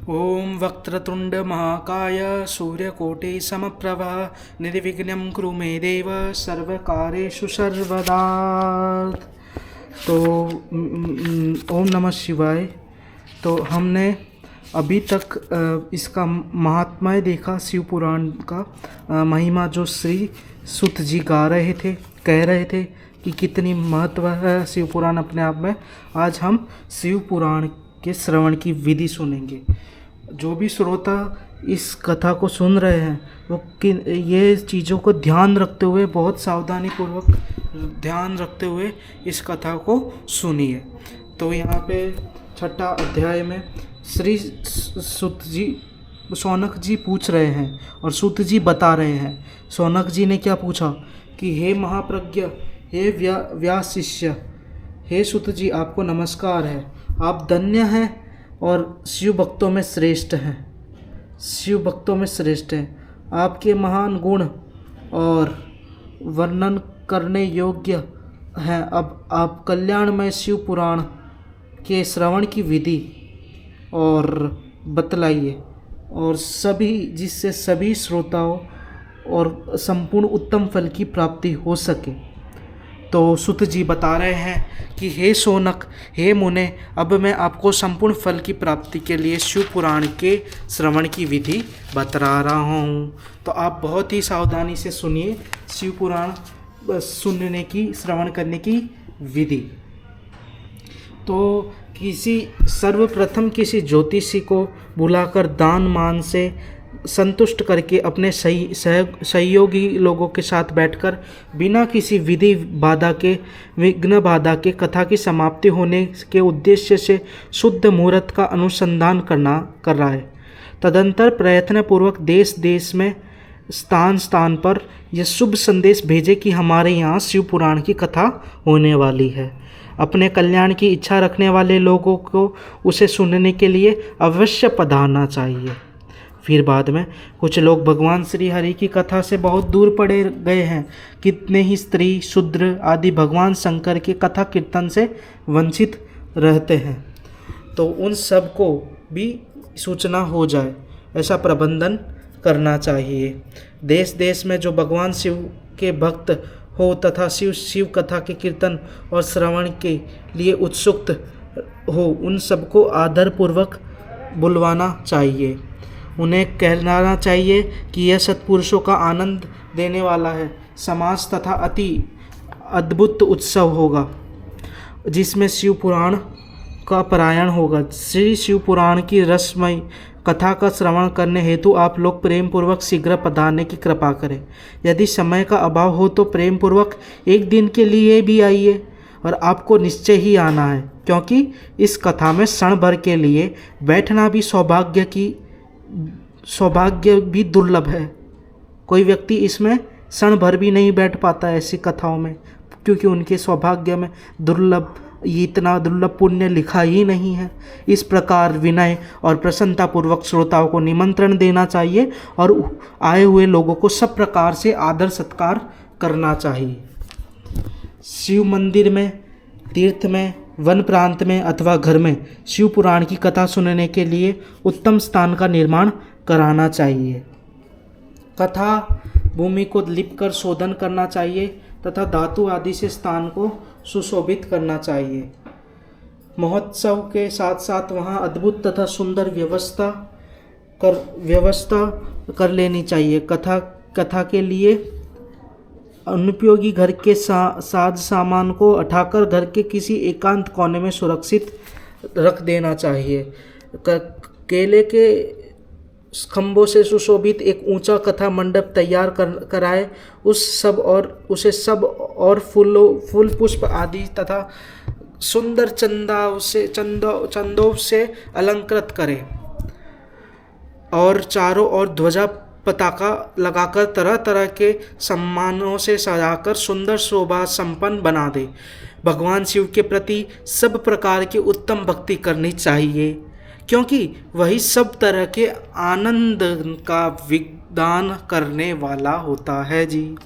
ओम वक्रतुंड महाकाय सूर्यकोटि समप्रभा निर्विघ्नं कुरु मे देव सर्वकार्येषु सर्वदा। तो ओम नमः शिवाय। तो हमने अभी तक इसका महात्म्य देखा, शिव पुराण का महिमा जो श्री सुत जी गा रहे थे, कह रहे थे कि कितनी महत्व है शिव पुराण अपने आप में। आज हम शिव पुराण के श्रवण की विधि सुनेंगे। जो भी श्रोता इस कथा को सुन रहे हैं वो ये चीज़ों को ध्यान रखते हुए, बहुत सावधानी पूर्वक ध्यान रखते हुए इस कथा को सुनिए। तो यहाँ पे छठा अध्याय में श्री सुत जी, शौनक जी पूछ रहे हैं और सुत जी बता रहे हैं। शौनक जी ने क्या पूछा कि हे महाप्रज्ञ, हे व्यास शिष्य, हे सुत जी, आपको नमस्कार है। आप धन्य हैं और शिव भक्तों में श्रेष्ठ हैं। शिव भक्तों में श्रेष्ठ हैं। आपके महान गुण और वर्णन करने योग्य हैं। अब आप कल्याणमय शिव पुराण के श्रवण की विधि और बतलाइए, और जिससे सभी श्रोताओं और संपूर्ण उत्तम फल की प्राप्ति हो सके। तो सुत जी बता रहे हैं कि हे शौनक, हे मुने, अब मैं आपको संपूर्ण फल की प्राप्ति के लिए शिव पुराण के श्रवण की विधि बता रहा हूँ। तो आप बहुत ही सावधानी से सुनिए शिव पुराण सुनने की, श्रवण करने की विधि। तो सर्वप्रथम किसी ज्योतिषी को बुलाकर दान मान से संतुष्ट करके अपने सहयोगी लोगों के साथ बैठकर बिना किसी विघ्न बाधा के कथा की समाप्ति होने के उद्देश्य से शुद्ध मुहूर्त का अनुसंधान कर रहा है। तदंतर प्रयत्नपूर्वक देश देश में स्थान पर यह शुभ संदेश भेजे कि हमारे यहाँ शिव पुराण की कथा होने वाली है। अपने कल्याण की इच्छा रखने वाले लोगों को उसे सुनने के लिए अवश्य पधारना चाहिए। फिर बाद में कुछ लोग भगवान श्री हरि की कथा से बहुत दूर पड़े गए हैं। कितने ही स्त्री, शूद्र आदि भगवान शंकर के कथा कीर्तन से वंचित रहते हैं। तो उन सब को भी सूचना हो जाए, ऐसा प्रबंधन करना चाहिए। देश देश में जो भगवान शिव के भक्त हो तथा शिव कथा के कीर्तन और श्रवण के लिए उत्सुक हो, उन सबको आदरपूर्वक बुलवाना चाहिए। उन्हें कहना चाहिए कि यह सत्पुरुषों का आनंद देने वाला है समाज तथा अति अद्भुत उत्सव होगा, जिसमें शिव पुराण का पारायण होगा। श्री शिव पुराण की रसमय कथा का श्रवण करने हेतु आप लोग प्रेम पूर्वक शीघ्र पधारने की कृपा करें। यदि समय का अभाव हो तो प्रेम पूर्वक एक दिन के लिए भी आइए, और आपको निश्चय ही आना है, क्योंकि इस कथा में क्षण भर के लिए बैठना भी सौभाग्य भी दुर्लभ है। कोई व्यक्ति इसमें क्षण भर भी नहीं बैठ पाता ऐसी कथाओं में, क्योंकि उनके सौभाग्य में इतना दुर्लभ पुण्य लिखा ही नहीं है। इस प्रकार विनय और प्रसन्नतापूर्वक श्रोताओं को निमंत्रण देना चाहिए और आए हुए लोगों को सब प्रकार से आदर सत्कार करना चाहिए। शिव मंदिर में, तीर्थ में, वन प्रांत में अथवा घर में शिव पुराण की कथा सुनने के लिए उत्तम स्थान का निर्माण कराना चाहिए। कथा भूमि को लिपकर शोधन करना चाहिए तथा धातु आदि से स्थान को सुशोभित करना चाहिए। महोत्सव के साथ साथ वहाँ अद्भुत तथा सुंदर व्यवस्था कर लेनी चाहिए। कथा के लिए अनुपयोगी घर के साज सामान को उठाकर घर के किसी एकांत कोने में सुरक्षित रख देना चाहिए। केले के खंभों से सुशोभित एक ऊंचा कथा मंडप तैयार कराए। उसे सब और फूल पुष्प आदि तथा सुंदर चंदों से अलंकृत करें और चारों ओर ध्वजा पताका लगाकर तरह तरह के सम्मानों से सजाकर सुंदर शोभा संपन्न बना दे। भगवान शिव के प्रति सब प्रकार की उत्तम भक्ति करनी चाहिए, क्योंकि वही सब तरह के आनंद का विदान करने वाला होता है जी।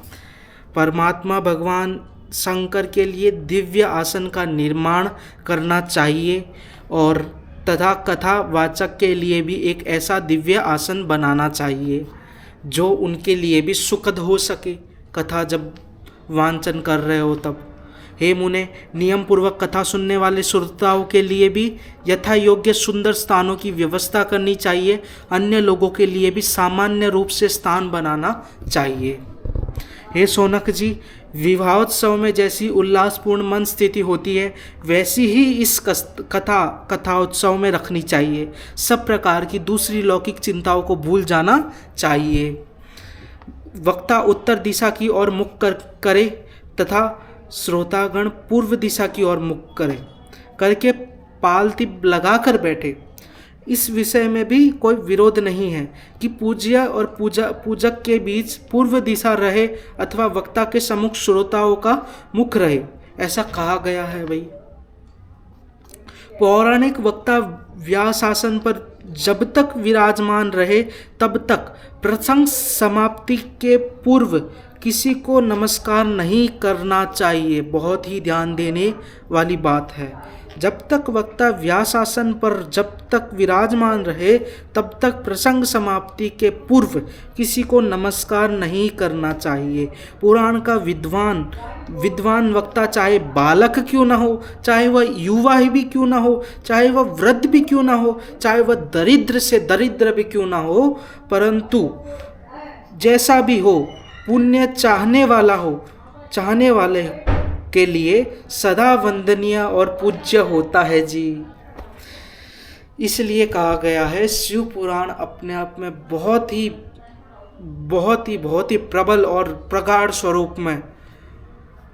परमात्मा भगवान शंकर के लिए दिव्य आसन का निर्माण करना चाहिए और तथा कथावाचक के लिए भी एक ऐसा दिव्य आसन बनाना चाहिए जो उनके लिए भी सुखद हो सके कथा जब वांचन कर रहे हो तब। हे मुने, नियम पूर्वक कथा सुनने वाले श्रोताओं के लिए भी यथा योग्य सुंदर स्थानों की व्यवस्था करनी चाहिए। अन्य लोगों के लिए भी सामान्य रूप से स्थान बनाना चाहिए। हे शौनक जी, विवाहोत्सव में जैसी उल्लासपूर्ण मन स्थिति होती है वैसी ही इस कथाओत्सव में रखनी चाहिए। सब प्रकार की दूसरी लौकिक चिंताओं को भूल जाना चाहिए। वक्ता उत्तर दिशा की ओर मुख करे तथा श्रोतागण पूर्व दिशा की ओर मुख करके पालती लगाकर बैठे। इस विषय में भी कोई विरोध नहीं है कि पूज्य और पूजक के बीच पूर्व दिशा रहे अथवा वक्ता के सम्मुख श्रोताओं का मुख रहे, ऐसा कहा गया है भाई। पौराणिक वक्ता व्यासासन पर जब तक विराजमान रहे तब तक प्रसंग समाप्ति के पूर्व किसी को नमस्कार नहीं करना चाहिए। बहुत ही ध्यान देने वाली बात है। जब तक वक्ता व्यासासन पर जब तक विराजमान रहे तब तक प्रसंग समाप्ति के पूर्व किसी को नमस्कार नहीं करना चाहिए। पुराण का विद्वान वक्ता चाहे बालक क्यों ना हो, चाहे वह युवा ही भी क्यों ना हो, चाहे वह वृद्ध भी क्यों ना हो, चाहे वह दरिद्र से दरिद्र भी क्यों ना हो, परंतु जैसा भी हो पुण्य चाहने वाले के लिए सदा वंदनीय और पूज्य होता है जी। इसलिए कहा गया है शिव पुराण अपने आप में बहुत ही प्रबल और प्रगाढ़ स्वरूप में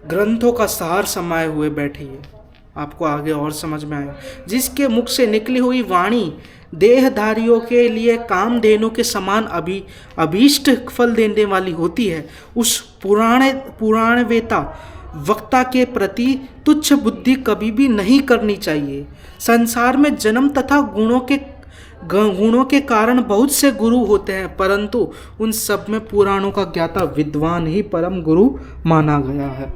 ग्रंथों का सार समाये हुए बैठी है। आपको आगे और समझ में आएगा। जिसके मुख से निकली हुई वाणी देहधारियों के लिए कामधेनु के समान अभीष्ट फल देने वाली होती है, उस पुराणवेता वक्ता के प्रति तुच्छ बुद्धि कभी भी नहीं करनी चाहिए। संसार में जन्म तथा गुणों के कारण बहुत से गुरु होते हैं, परंतु उन सब में पुराणों का ज्ञाता विद्वान ही परम गुरु माना गया है।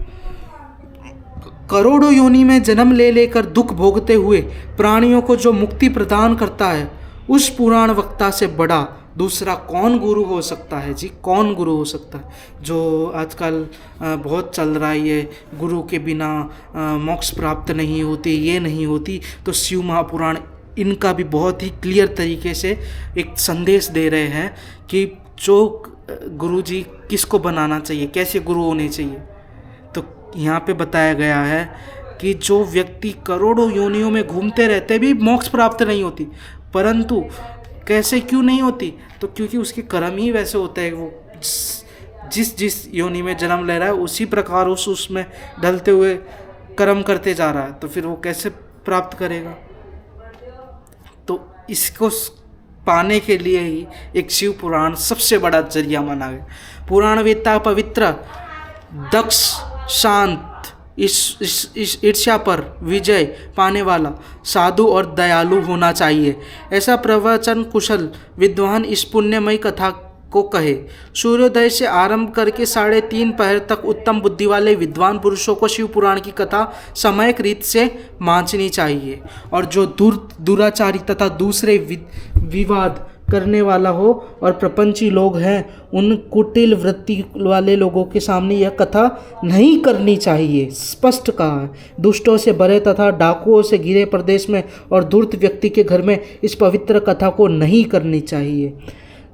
करोड़ों योनि में जन्म लेकर दुख भोगते हुए प्राणियों को जो मुक्ति प्रदान करता है, उस पुराण वक्ता से बड़ा दूसरा कौन गुरु हो सकता है जी? कौन गुरु हो सकता है? जो आजकल बहुत चल रहा है ये गुरु के बिना मोक्ष प्राप्त नहीं होती, ये नहीं होती, तो शिव महापुराण इनका भी बहुत ही क्लियर तरीके से एक संदेश दे रहे हैं कि जो गुरु जी किसको बनाना चाहिए, कैसे गुरु होने चाहिए। तो यहाँ पे बताया गया है कि जो व्यक्ति करोड़ों योनियों में घूमते रहते भी मोक्ष प्राप्त नहीं होती, परंतु कैसे क्यों नहीं होती? तो क्योंकि उसके कर्म ही वैसे होते हैं। वो जिस योनि में जन्म ले रहा है उसी प्रकार उसमें ढलते हुए कर्म करते जा रहा है, तो फिर वो कैसे प्राप्त करेगा? तो इसको पाने के लिए ही एक शिव पुराण सबसे बड़ा जरिया माना गया। पुराणवेत्ता पवित्र, दक्ष, शांत, ईर्ष्या पर विजय पाने वाला, साधु और दयालु होना चाहिए। ऐसा प्रवचन कुशल विद्वान इस पुण्यमयी कथा को कहे। सूर्योदय से आरंभ करके 3:30 पहर तक उत्तम बुद्धि वाले विद्वान पुरुषों को शिव पुराण की कथा समयक रीत से वांचनी चाहिए। और जो दुराचारी तथा दूसरे विवाद करने वाला हो और प्रपंची लोग हैं, उन कुटिल वृत्ति वाले लोगों के सामने यह कथा नहीं करनी चाहिए। स्पष्ट कहा है। दुष्टों से भरे तथा डाकुओं से घिरे प्रदेश में और धूर्त व्यक्ति के घर में इस पवित्र कथा को नहीं करनी चाहिए।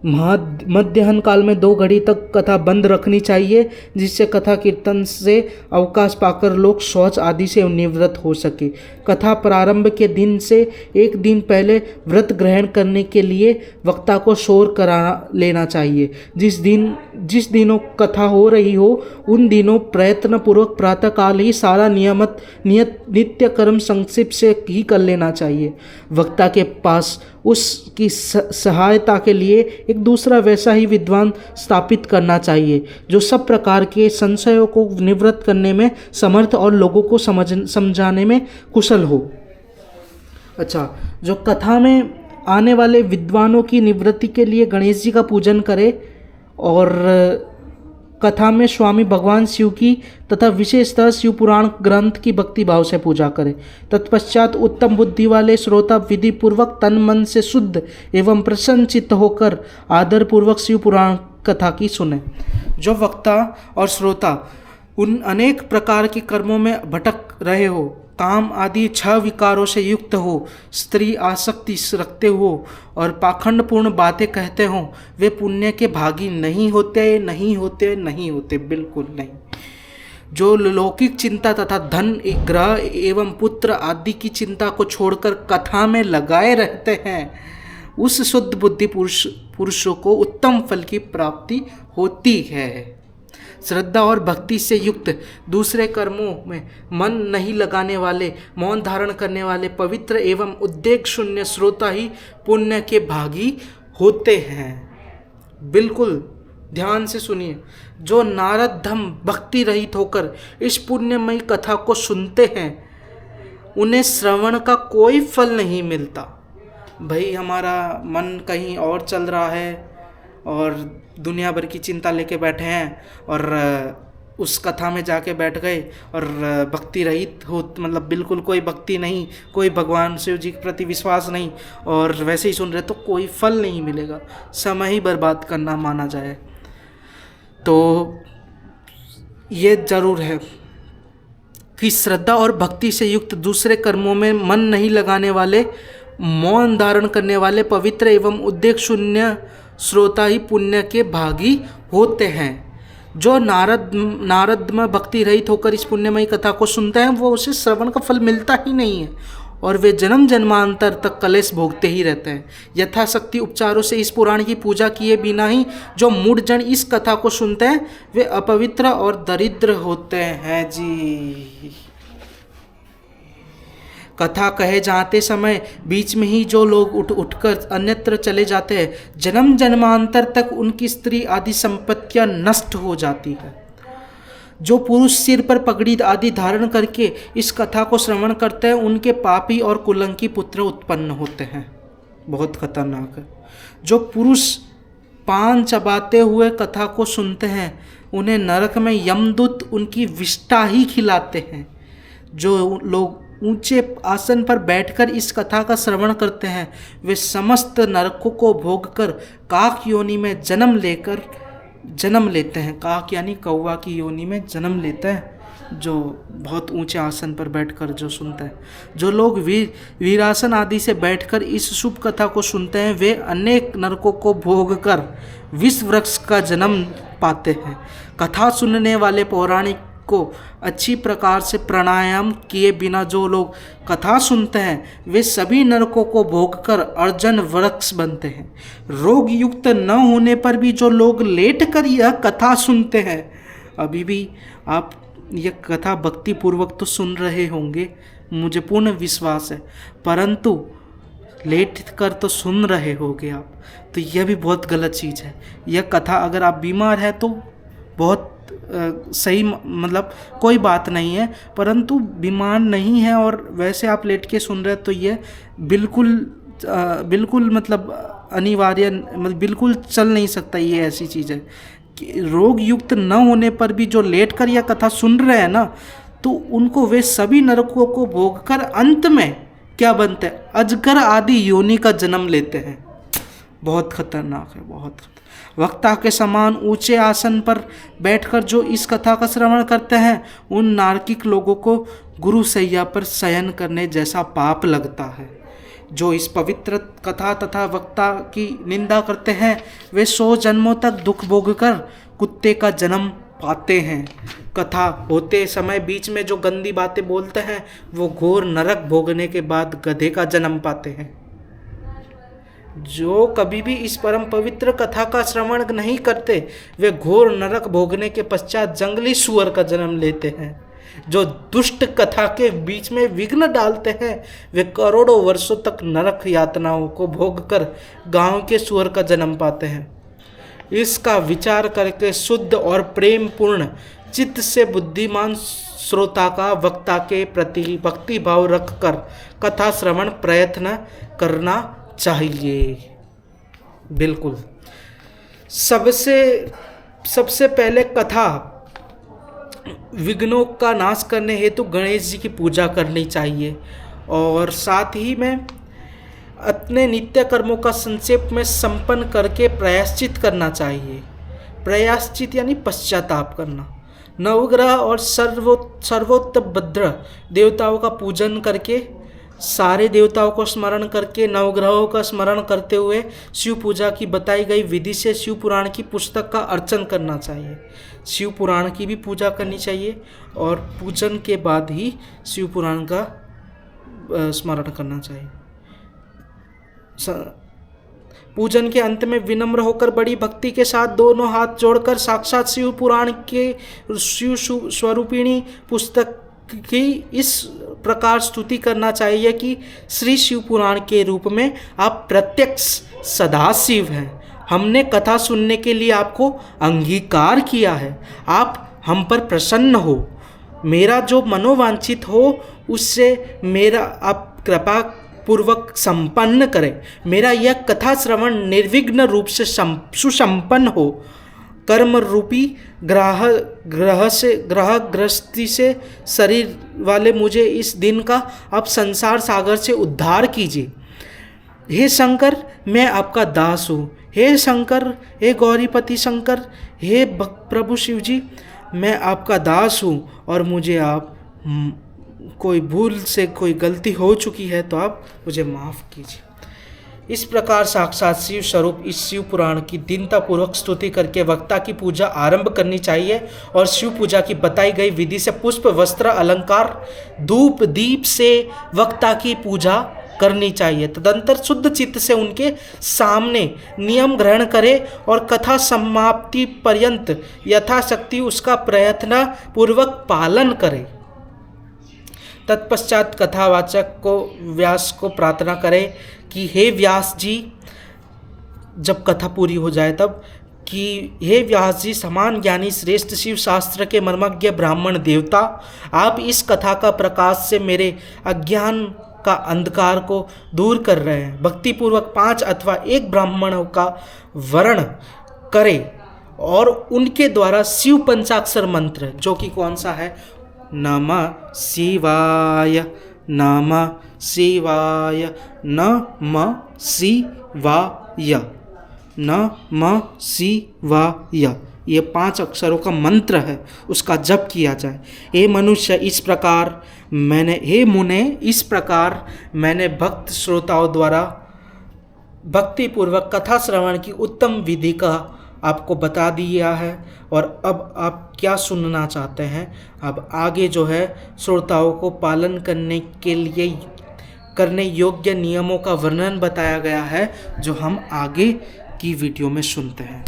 मध्याह्न काल में 2 घड़ी तक कथा बंद रखनी चाहिए, जिससे कथा कीर्तन से अवकाश पाकर लोग शौच आदि से निवृत्त हो सके। कथा प्रारंभ के दिन से 1 दिन पहले व्रत ग्रहण करने के लिए वक्ता को शोर करा लेना चाहिए। जिस दिनों कथा हो रही हो उन दिनों प्रयत्न पूर्वक प्रातःकाल ही सारा नित्य कर्म संक्षिप्त से ही कर लेना चाहिए। वक्ता के पास उसकी सहायता के लिए एक दूसरा वैसा ही विद्वान स्थापित करना चाहिए जो सब प्रकार के संशयों को निवृत्त करने में समर्थ और लोगों को समझाने में कुशल हो। अच्छा, जो कथा में आने वाले विद्वानों की निवृत्ति के लिए गणेश जी का पूजन करे और कथा में स्वामी भगवान शिव की तथा विशेषतः शिव पुराण ग्रंथ की भक्ति भाव से पूजा करें। तत्पश्चात उत्तम बुद्धि वाले श्रोता विधि पूर्वक तन मन से शुद्ध एवं प्रसन्नचित्त होकर आदर पूर्वक शिव पुराण कथा की सुने। जो वक्ता और श्रोता उन अनेक प्रकार के कर्मों में भटक रहे हो, काम आदि 6 विकारों से युक्त हो, स्त्री आसक्ति रखते हो और पाखंडपूर्ण बातें कहते हो, वे पुण्य के भागी नहीं होते, नहीं होते, नहीं होते, बिल्कुल नहीं। जो लौकिक चिंता तथा धन, ग्रह एवं पुत्र आदि की चिंता को छोड़कर कथा में लगाए रहते हैं, उस शुद्ध बुद्धि पुरुषों को उत्तम फल की प्राप्ति होती है। श्रद्धा और भक्ति से युक्त, दूसरे कर्मों में मन नहीं लगाने वाले, मौन धारण करने वाले, पवित्र एवं उद्वेग शून्य श्रोता ही पुण्य के भागी होते हैं। बिल्कुल ध्यान से सुनिए। जो नारदधम भक्ति रहित होकर इस पुण्यमयी कथा को सुनते हैं, उन्हें श्रवण का कोई फल नहीं मिलता। भाई हमारा मन कहीं और चल रहा है और दुनिया भर की चिंता लेके बैठे हैं और उस कथा में जाके बैठ गए और भक्ति रहित हो, मतलब बिल्कुल कोई भक्ति नहीं, कोई भगवान शिव जी के प्रति विश्वास नहीं और वैसे ही सुन रहे, तो कोई फल नहीं मिलेगा, समय ही बर्बाद करना माना जाए। तो ये जरूर है कि श्रद्धा और भक्ति से युक्त, दूसरे कर्मों में मन नहीं लगाने वाले, मौन धारण करने वाले, पवित्र एवं उद्वेग शून्य श्रोता ही पुण्य के भागी होते हैं। जो नारद में भक्ति रहित होकर इस पुण्यमयी कथा को सुनते हैं, वो उसे श्रवण का फल मिलता ही नहीं है और वे जन्म जन्मांतर तक कलेश भोगते ही रहते हैं। यथाशक्ति उपचारों से इस पुराण की पूजा किए बिना ही जो मूढ़जन इस कथा को सुनते हैं, वे अपवित्र और दरिद्र होते हैं जी। कथा कहे जाते समय बीच में ही जो लोग उठकर अन्यत्र चले जाते हैं, जन्म जन्मांतर तक उनकी स्त्री आदि संपत्तियां नष्ट हो जाती है। जो पुरुष सिर पर पगड़ी आदि धारण करके इस कथा को श्रवण करते हैं, उनके पापी और कुलंकी पुत्र उत्पन्न होते हैं। बहुत खतरनाक है। जो पुरुष पान चबाते हुए कथा को सुनते हैं, उन्हें नरक में यमदूत उनकी विष्ठा ही खिलाते हैं। जो लोग ऊंचे आसन पर बैठकर इस कथा का श्रवण करते हैं, वे समस्त नरकों को भोगकर काक योनि में जन्म लेते हैं। काक यानी कौवा की योनि में जन्म लेते हैं, जो बहुत ऊंचे आसन पर बैठकर जो सुनते हैं। जो लोग वीरासन आदि से बैठकर इस शुभ कथा को सुनते हैं, वे अनेक नरकों को भोगकर विष वृक्ष का जन्म पाते हैं। कथा सुनने वाले पौराणिक को अच्छी प्रकार से प्राणायाम किए बिना जो लोग कथा सुनते हैं, वे सभी नरकों को भोगकर अर्जुन वृक्ष बनते हैं। रोग युक्त न होने पर भी जो लोग लेटकर यह कथा सुनते हैं, अभी भी आप यह कथा भक्ति पूर्वक तो सुन रहे होंगे, मुझे पूर्ण विश्वास है, परंतु लेट कर तो सुन रहे होंगे आप, तो यह भी बहुत गलत चीज़ है। यह कथा अगर आप बीमार है तो बहुत सही, मतलब कोई बात नहीं है, परंतु बीमार नहीं है और वैसे आप लेट के सुन रहे हैं, तो ये बिल्कुल मतलब अनिवार्य, मतलब बिल्कुल चल नहीं सकता। ये ऐसी चीज़ है कि रोग युक्त न होने पर भी जो लेट कर यह कथा सुन रहे हैं ना, तो उनको वे सभी नरकों को भोगकर अंत में क्या बनते हैं, अजगर आदि योनि का जन्म लेते हैं। बहुत खतरनाक है, बहुत। वक्ता के समान ऊंचे आसन पर बैठकर जो इस कथा का श्रवण करते हैं, उन नारकिक लोगों को गुरु सैया पर शयन करने जैसा पाप लगता है। जो इस पवित्र कथा तथा वक्ता की निंदा करते हैं, वे 100 जन्मों तक दुख भोगकर कुत्ते का जन्म पाते हैं। कथा होते समय बीच में जो गंदी बातें बोलते हैं, वो घोर नरक भोगने के बाद गधे का जन्म पाते हैं। जो कभी भी इस परम पवित्र कथा का श्रवण नहीं करते, वे घोर नरक भोगने के पश्चात जंगली सुअर का जन्म लेते हैं। जो दुष्ट कथा के बीच में विघ्न डालते हैं, वे करोड़ों वर्षों तक नरक यातनाओं को भोगकर गांव के सुअर का जन्म पाते हैं। इसका विचार करके शुद्ध और प्रेम पूर्ण चित्त से बुद्धिमान श्रोता का वक्ता के प्रति भक्ति भाव रखकर कथा श्रवण प्रयत्न करना चाहिए। बिल्कुल। सबसे सबसे पहले कथा विघ्नों का नाश करने हेतु गणेश जी की पूजा करनी चाहिए और साथ ही में अपने नित्य कर्मों का संक्षेप में संपन्न करके प्रायश्चित करना चाहिए। प्रायश्चित यानी पश्चाताप करना। नवग्रह और सर्वोत्तभद्र देवताओं का पूजन करके, सारे देवताओं को स्मरण करके, नवग्रहों का स्मरण करते हुए शिव पूजा की बताई गई विधि से शिव पुराण की पुस्तक का अर्चन करना चाहिए। शिव पुराण की भी पूजा करनी चाहिए और पूजन के बाद ही शिव पुराण का स्मरण करना चाहिए। पूजन के अंत में विनम्र होकर बड़ी भक्ति के साथ दोनों हाथ जोड़कर साक्षात शिव पुराण के शिव स्वरूपिणी पुस्तक की इस प्रकार स्तुति करना चाहिए कि श्री शिव पुराण के रूप में आप प्रत्यक्ष सदाशिव हैं। हमने कथा सुनने के लिए आपको अंगीकार किया है। आप हम पर प्रसन्न हो। मेरा जो मनोवांछित हो उससे मेरा आप कृपा पूर्वक संपन्न करें। मेरा यह कथा श्रवण निर्विघ्न रूप से सुसंपन्न हो। कर्म रूपी ग्रह गृहस्थी से शरीर वाले मुझे इस दिन का अब संसार सागर से उद्धार कीजिए। हे शंकर, मैं आपका दास हूँ। हे शंकर, हे गौरीपति शंकर, हे प्रभु शिव जी, मैं आपका दास हूँ और मुझे आप कोई भूल से कोई गलती हो चुकी है तो आप मुझे माफ़ कीजिए। इस प्रकार साक्षात शिव स्वरूप इस शिव पुराण की दीनतापूर्वक स्तुति करके वक्ता की पूजा आरंभ करनी चाहिए और शिव पूजा की बताई गई विधि से पुष्प, वस्त्र, अलंकार, धूप, दीप से वक्ता की पूजा करनी चाहिए। तदंतर शुद्ध चित्त से उनके सामने नियम ग्रहण करे और कथा समाप्ति पर्यंत यथाशक्ति उसका प्रयत्न पूर्वक पालन करे। तत्पश्चात कथावाचक को व्यास को प्रार्थना करें कि हे व्यास जी, जब कथा पूरी हो जाए तब कि हे व्यास जी, समान ज्ञानी श्रेष्ठ शिव शास्त्र के मर्मज्ञ ब्राह्मण देवता, आप इस कथा का प्रकाश से मेरे अज्ञान का अंधकार को दूर कर रहे हैं। भक्तिपूर्वक 5 अथवा 1 ब्राह्मणों का वर्ण करें और उनके द्वारा शिव पंचाक्षर मंत्र, जो कि कौन सा है, नमः शिवाय, नमः शिवाय, नमः शिवाय, नमः शिवाय, ये 5 अक्षरों का मंत्र है, उसका जप किया जाए। हे मनुष्य, इस प्रकार मैंने भक्त श्रोताओं द्वारा भक्तिपूर्वक कथा श्रवण की उत्तम विधि का आपको बता दिया है और अब आप क्या सुनना चाहते हैं। अब आगे जो है श्रोताओं को पालन करने के लिए करने योग्य नियमों का वर्णन बताया गया है, जो हम आगे की वीडियो में सुनते हैं।